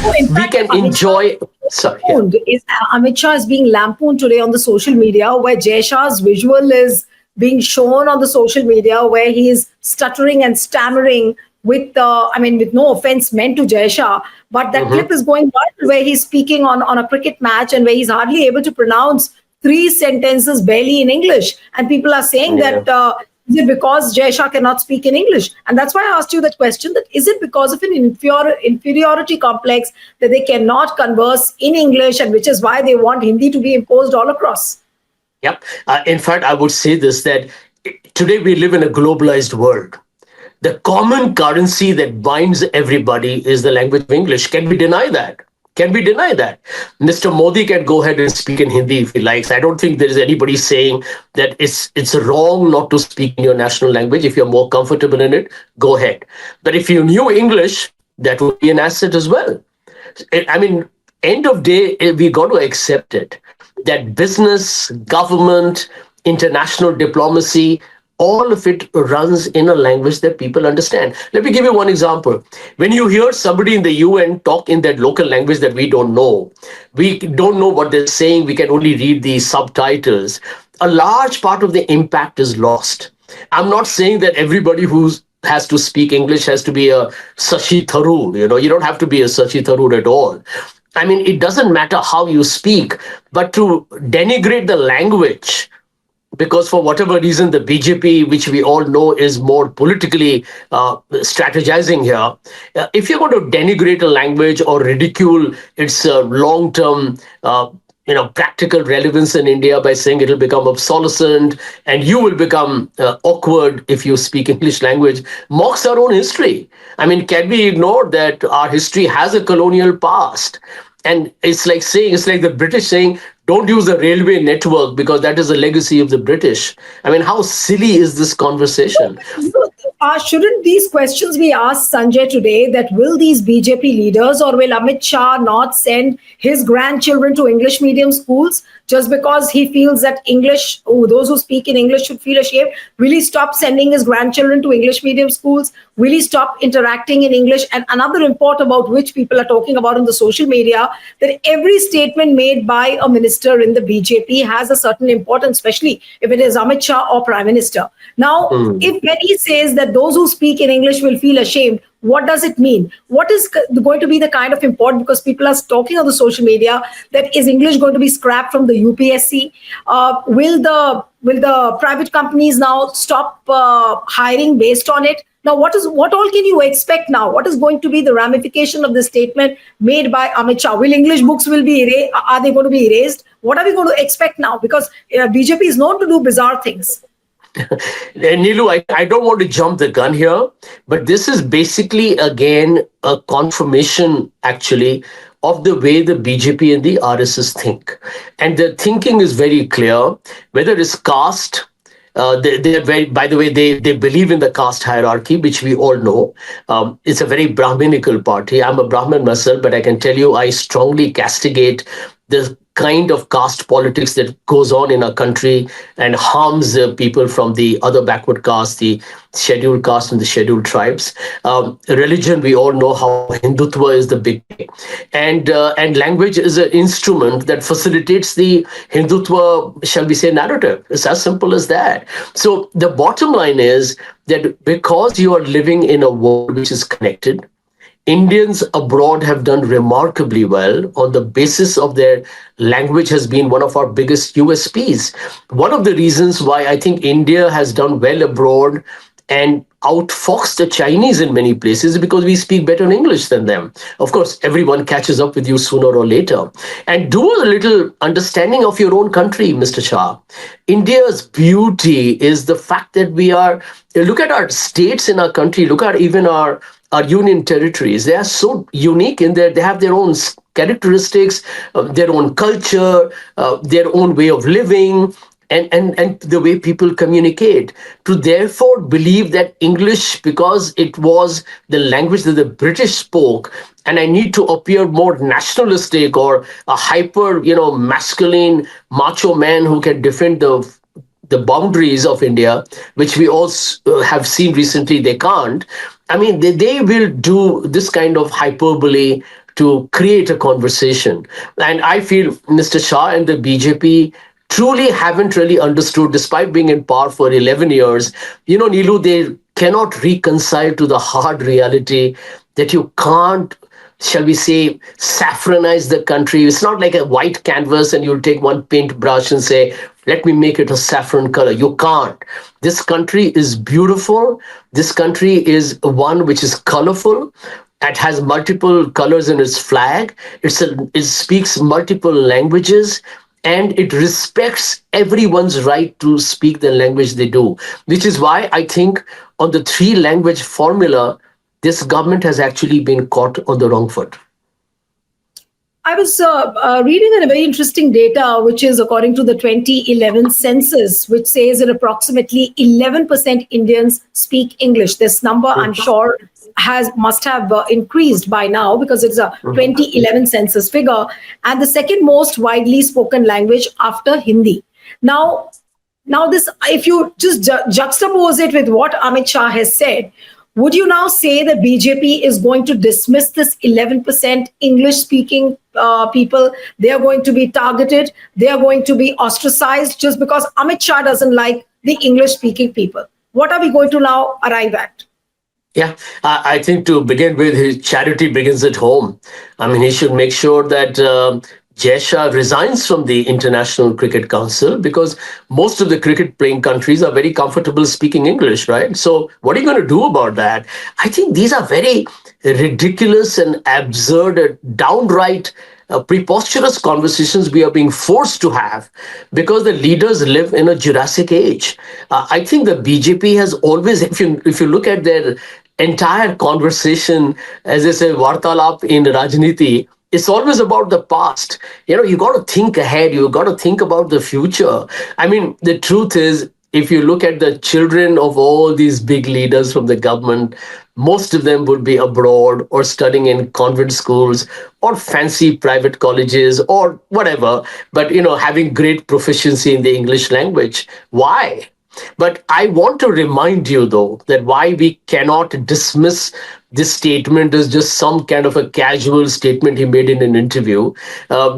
Oh, in We fact, can enjoy. Sorry, yeah. Amit Shah is being lampooned today on the social media, where Jay Shah's visual is being shown on the social media, where he is stuttering and stammering with, with no offense meant to Jay Shah, but that Mhm. clip is going viral where he's speaking on a cricket match and where he's hardly able to pronounce three sentences barely in English, and people are saying Yeah. that. Is it because Jay Shah cannot speak in English? And that's why I asked you that question, that is it because of an inferiority complex that they cannot converse in English, and which is why they want Hindi to be imposed all across? Yep. In fact, I would say this, that today we live in a globalized world. The common currency that binds everybody is the language of English. Can we deny that? Can we deny that? Mr. Modi can go ahead and speak in Hindi if he likes. I don't think there is anybody saying that it's wrong not to speak in your national language. If you're more comfortable in it, go ahead. But if you knew English, that would be an asset as well. I mean, end of day, we got to accept it that business, government, international diplomacy, all of it runs in a language that people understand. Let me give you one example. When you hear somebody in the UN talk in that local language that we don't know what they're saying, we can only read the subtitles. A large part of the impact is lost. I'm not saying that everybody who's has to speak English has to be a Sashi Tharoor. You don't have to be a Sashi Tharoor at all. I mean, it doesn't matter how you speak, but to denigrate the language because for whatever reason the BJP, which we all know is more politically strategizing here, if you're going to denigrate a language or ridicule its long-term practical relevance in India by saying it'll become obsolescent and you will become awkward if you speak English language, mocks our own history. I mean, can we ignore that our history has a colonial past? And it's like the British saying, don't use the railway network because that is a legacy of the British. I mean, how silly is this conversation? Shouldn't these questions be asked, Sanjay, today? That will these BJP leaders or will Amit Shah not send his grandchildren to English medium schools just because he feels that those who speak in English should feel ashamed? Will he stop sending his grandchildren to English medium schools? Will he stop interacting in English? And another report about which people are talking about on the social media, that every statement made by a minister in the BJP has a certain importance, especially if it is Amit Shah or Prime Minister. Now, Hmm. if when he says that those who speak in English will feel ashamed, what does it mean? What is going to be the kind of import? Because people are talking on the social media that is English going to be scrapped from the UPSC? Will the private companies now stop hiring based on it? Now, what all can you expect now? What is going to be the ramification of the statement made by Amit Shah? Will English books will be erased? Are they going to be erased? What are we going to expect now? Because BJP is known to do bizarre things. Nilu, I don't want to jump the gun here, but this is basically, again, a confirmation, actually, of the way the BJP and the RSS think. And the thinking is very clear, whether it's caste. They're very, by the way, they believe in the caste hierarchy, which we all know. It's a very Brahminical party. I'm a Brahmin myself, but I can tell you I strongly castigate the kind of caste politics that goes on in our country and harms people from the other backward castes, the scheduled caste and the scheduled tribes. Religion, we all know how Hindutva is the big thing. And language is an instrument that facilitates the Hindutva, shall we say, narrative. It's as simple as that. So the bottom line is that because you are living in a world which is connected, Indians abroad have done remarkably well on the basis of their language has been one of our biggest USPs. One of the reasons why I think India has done well abroad and outfoxed the Chinese in many places is because we speak better English than them. Of course, everyone catches up with you sooner or later. And do a little understanding of your own country, Mr. Shah. India's beauty is the fact that look at our states in our country, look at even our union territories. They are so unique in that they have their own characteristics, their own culture, their own way of living, and the way people communicate. To therefore believe that English, because it was the language that the British spoke, and I need to appear more nationalistic or a hyper, masculine macho man who can defend the boundaries of India, which we also have seen recently, they can't. I mean, they will do this kind of hyperbole to create a conversation. And I feel Mr. Shah and the BJP truly haven't really understood, despite being in power for 11 years. Nilu, they cannot reconcile to the hard reality that you can't, shall we say, saffronize the country. It's not like a white canvas and you'll take one paintbrush and say, let me make it a saffron color. You can't. This country is beautiful. This country is one which is colorful. It has multiple colors in its flag. It speaks multiple languages, and it respects everyone's right to speak the language they do, which is why I think on the three language formula, this government has actually been caught on the wrong foot. I was reading a very interesting data, which is according to the 2011 census, which says that approximately 11% Indians speak English. This number, I'm sure, must have increased by now because it's a 2011 census figure, and the second most widely spoken language after Hindi. Now, this, if you just juxtapose it with what Amit Shah has said, would you now say that BJP is going to dismiss this 11% English-speaking people? They are going to be targeted. They are going to be ostracized just because Amit Shah doesn't like the English-speaking people. What are we going to now arrive at? Yeah, I think to begin with, his charity begins at home. I mean, he should make sure that Jai Shah resigns from the International Cricket Council, because most of the cricket playing countries are very comfortable speaking English, right? So what are you going to do about that? I think these are very ridiculous and absurd, downright preposterous conversations we are being forced to have because the leaders live in a Jurassic age. I think the BJP has always, if you look at their entire conversation, as they say, Vartalap in Rajniti, it's always about the past. You got to think ahead. You got to think about the future. I mean, the truth is, if you look at the children of all these big leaders from the government, most of them would be abroad or studying in convent schools or fancy private colleges or whatever, but having great proficiency in the English language. Why? But I want to remind you, though, that why we cannot dismiss this statement as just some kind of a casual statement he made in an interview,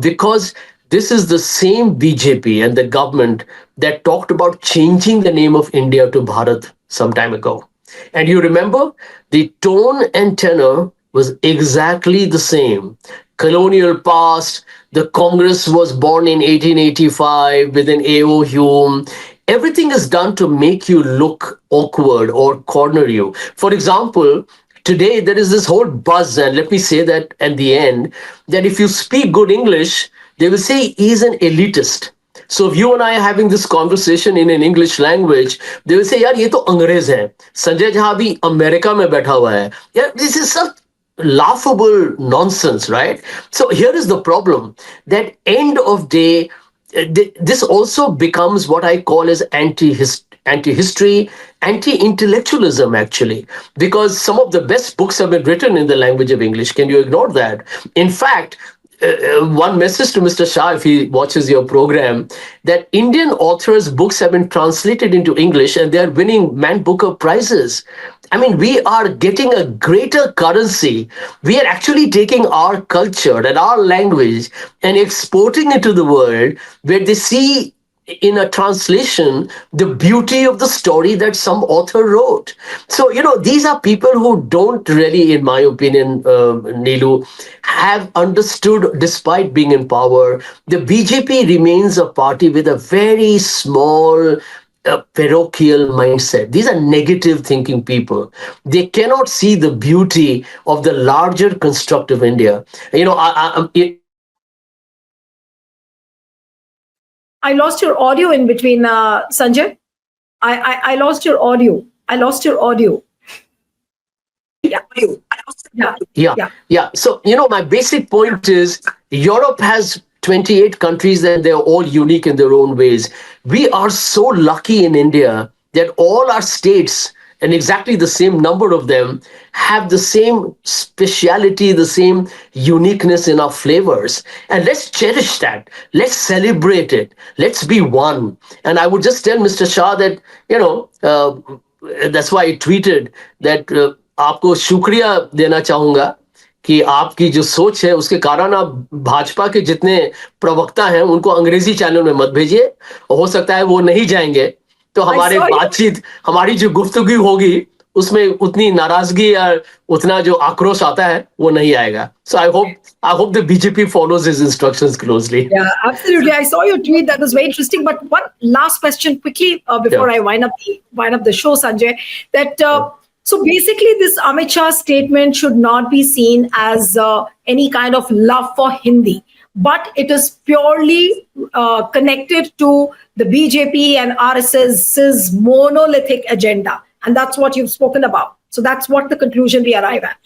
because this is the same BJP and the government that talked about changing the name of India to Bharat some time ago. And you remember, the tone and tenor was exactly the same. Colonial past, the Congress was born in 1885 with an A.O. Hume. Everything is done to make you look awkward or corner you. For example, today there is this whole buzz, and let me say that at the end, that if you speak good English, they will say he's an elitist. So if you and I are having this conversation in an English language, they will say, यार ये तो अंग्रेज है. संजय जहाँ भी America में बैठा हुआ है. Yeah, this is such laughable nonsense, right? So here is the problem, that end of day, this also becomes what I call as anti-history, anti-intellectualism, actually, because some of the best books have been written in the language of English. Can you ignore that? In fact, one message to Mr. Shah, if he watches your program, that Indian authors' books have been translated into English and they are winning Man Booker prizes. I mean, we are getting a greater currency. We are actually taking our culture and our language and exporting it to the world, where they see in a translation the beauty of the story that some author wrote. So, these are people who don't really, in my opinion, Neelu, have understood, despite being in power, the BJP remains a party with a very small parochial mindset. These are negative thinking people. They cannot see the beauty of the larger construct of India. I lost your audio in between, Sanjay. I lost your audio. I lost your audio. Yeah. Yeah. Yeah. So, my basic point is Europe has 28 countries and they're all unique in their own ways. We are so lucky in India that all our states, and exactly the same number of them, have the same speciality, the same uniqueness in our flavors. And let's cherish that. Let's celebrate it. Let's be one. And I would just tell Mr. Shah that, that's why I tweeted that आपको शुक्रिया देना चाहूंगा कि आपकी जो सोच है उसके कारण आप भाजपा के जितने प्रवक्ता हैं उनको अंग्रेजी चैनल में मत भेजिए, हो सकता है वो नहीं जाएंगे तो I हमारे saw you. बातचीत, हमारी जो गुफ्तगू होगी उसमें उतनी नाराजगी या उतना जो आक्रोश आता है वो नहीं आएगा. So I hope the BJP follows his instructions closely. Yeah, absolutely. I saw your tweet. That was very interesting. But one last question, quickly, before Yeah. I wind up the show, Sanjay. That Yeah. so basically, this Amit Shah statement should not be seen as any kind of love for Hindi, but it is purely connected to the BJP and RSS's monolithic agenda, and that's what you've spoken about. So that's what the conclusion we arrive at.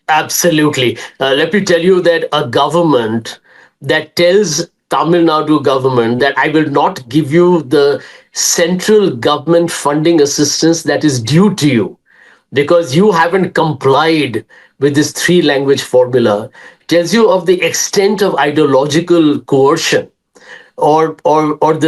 Absolutely. Let me tell you that a government that tells Tamil Nadu government that I will not give you the central government funding assistance that is due to you because you haven't complied with this three language formula tells you of the extent of ideological coercion or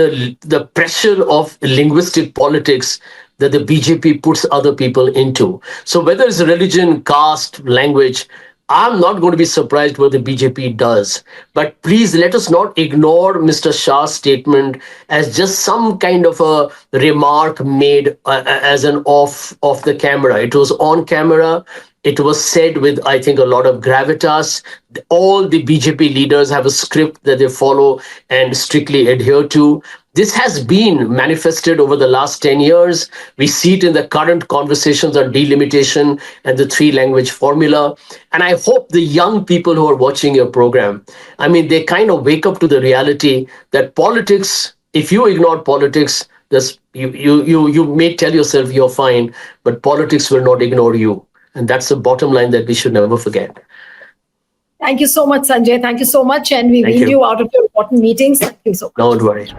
the pressure of linguistic politics that the BJP puts other people into. So whether it's religion, caste, language, I'm not going to be surprised what the BJP does. But please let us not ignore Mr. Shah's statement as just some kind of a remark made as an off the camera. It was on camera. It was said with, I think, a lot of gravitas. All the BJP leaders have a script that they follow and strictly adhere to. This has been manifested over the last 10 years. We see it in the current conversations on delimitation and the three language formula. And I hope the young people who are watching your program, I mean, they kind of wake up to the reality that politics, if you ignore politics, you may tell yourself you're fine, but politics will not ignore you. And that's the bottom line that we should never forget. Thank you so much, Sanjay. Thank you so much. And we Thank wheeled you. you out of your important meetings. Thank you so much. Don't worry.